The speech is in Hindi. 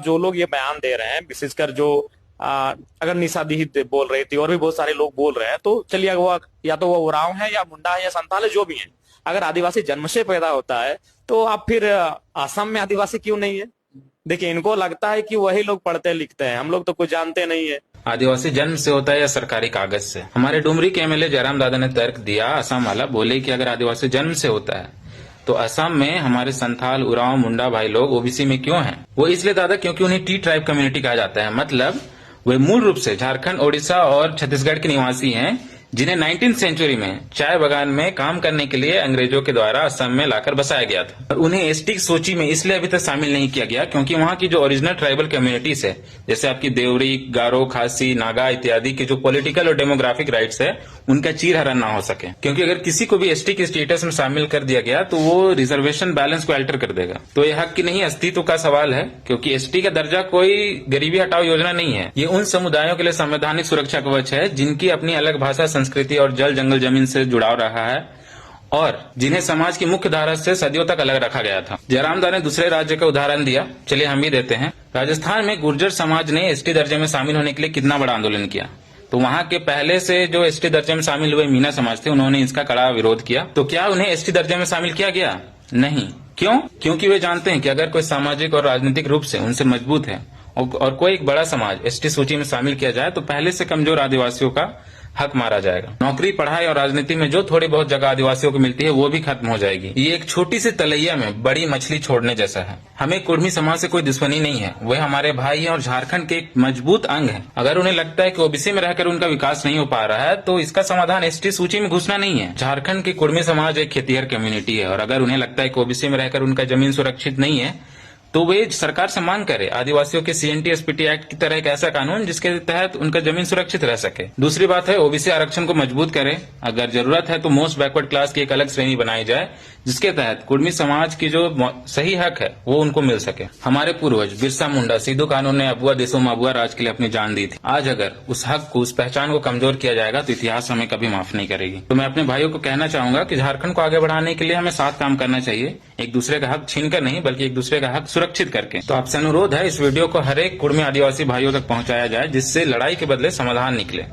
जो लोग ये बयान दे रहे हैं, विशेषकर जो अगर निशा दी बोल रही थी और भी बहुत सारे लोग बोल रहे हैं, तो चलिए वो या तो वो उरांव है या मुंडा है या संथाल है, जो भी है, अगर आदिवासी जन्म से पैदा होता है तो आप फिर असम में आदिवासी क्यों नहीं है? देखिए, इनको लगता है कि वही लोग पढ़ते लिखते हैं, हम लोग तो कुछ जानते नहीं है। आदिवासी जन्म से होता है या सरकारी कागज से? हमारे डुमरी के एमएलए जयराम दादा ने तर्क दिया, असम वाला, बोले कि अगर आदिवासी जन्म से होता है तो असम में हमारे संथाल, उरांव, मुंडा भाई लोग ओबीसी में क्यों हैं? वो इसलिए दादा क्योंकि उन्हें टी ट्राइब कम्युनिटी कहा जाता है, मतलब वे मूल रूप से झारखंड, ओडिशा और छत्तीसगढ़ के निवासी हैं, जिन्हें 19th सेंचुरी में चाय बागान में काम करने के लिए अंग्रेजों के द्वारा असम में लाकर बसाया गया था। और उन्हें एसटी की सूची में इसलिए अभी तक शामिल नहीं किया गया क्योंकि वहाँ की जो ओरिजिनल ट्राइबल कम्युनिटीज है, जैसे आपकी देवरी, गारो, खासी, नागा इत्यादि के जो पॉलिटिकल और डेमोग्राफिक राइट्स है, उनका चीरहरण ना हो सके। क्योंकि अगर किसी को भी एसटी के स्टेटस में शामिल कर दिया गया तो वो रिजर्वेशन बैलेंस को अल्टर कर देगा। तो ये हक की नहीं, अस्तित्व का सवाल है, क्योंकि एसटी का दर्जा कोई गरीबी हटाओ योजना नहीं है। ये उन समुदायों के लिए संवैधानिक सुरक्षा कवच है जिनकी अपनी अलग भाषा, संस्कृति और जल जंगल जमीन से जुड़ाव रहा है और जिन्हें समाज की मुख्य धारा से सदियों तक अलग रखा गया था। जयराम दादा ने दूसरे राज्य का उदाहरण दिया, चलिए हम भी देते हैं। राजस्थान में गुर्जर समाज ने एसटी दर्जे में शामिल होने के लिए कितना बड़ा आंदोलन किया। तो वहाँ के पहले से जो एसटी दर्जे में शामिल हुए मीना समाज थे, उन्होंने इसका कड़ा विरोध किया। तो क्या उन्हें एसटी दर्जे में शामिल किया गया? नहीं। क्यों? क्योंकि वे जानते हैं कि अगर कोई सामाजिक और राजनीतिक रूप से उनसे मजबूत है और कोई एक बड़ा समाज एसटी सूची में शामिल किया जाए तो पहले से कमजोर आदिवासियों का हक मारा जाएगा। नौकरी, पढ़ाई और राजनीति में जो थोड़ी बहुत जगह आदिवासियों को मिलती है वो भी खत्म हो जाएगी। ये एक छोटी सी तलैया में बड़ी मछली छोड़ने जैसा है। हमें कुर्मी समाज से कोई दुश्मनी नहीं है, वे हमारे भाई हैं और झारखंड के एक मजबूत अंग है। अगर उन्हें लगता है कि ओबीसी में रहकर उनका विकास नहीं हो पा रहा है तो इसका समाधान एसटी सूची में घुसना नहीं है। झारखंड की कुर्मी समाज एक खेतीहर कम्युनिटी है और अगर उन्हें लगता है कि ओबीसी में रहकर उनका जमीन सुरक्षित नहीं है तो वे सरकार से मांग करे आदिवासियों के सीएनटी एसपीटी एक्ट की तरह एक ऐसा कानून जिसके तहत उनका जमीन सुरक्षित रह सके। दूसरी बात है, ओबीसी आरक्षण को मजबूत करे। अगर जरूरत है तो मोस्ट बैकवर्ड क्लास की एक अलग श्रेणी बनाई जाए जिसके तहत कुर्मी समाज की जो सही हक है वो उनको मिल सके। हमारे पूर्वज बिरसा मुंडा, सिद्धू कानून ने अबुआ देशों में अबुआ राज के लिए अपनी जान दी थी। आज अगर उस हक को, उस पहचान को कमजोर किया जाएगा तो इतिहास हमें कभी माफ नहीं करेगी। तो मैं अपने भाइयों को कहना चाहूंगा कि झारखंड को आगे बढ़ाने के लिए हमें साथ काम करना चाहिए, एक दूसरे का हक छीनकर नहीं बल्कि एक दूसरे का हक सुरक्षित करके। तो आपसे अनुरोध है इस वीडियो को हर एक कुर्मी आदिवासी भाइयों तक पहुंचाया जाए जिससे लड़ाई के बदले समाधान निकले।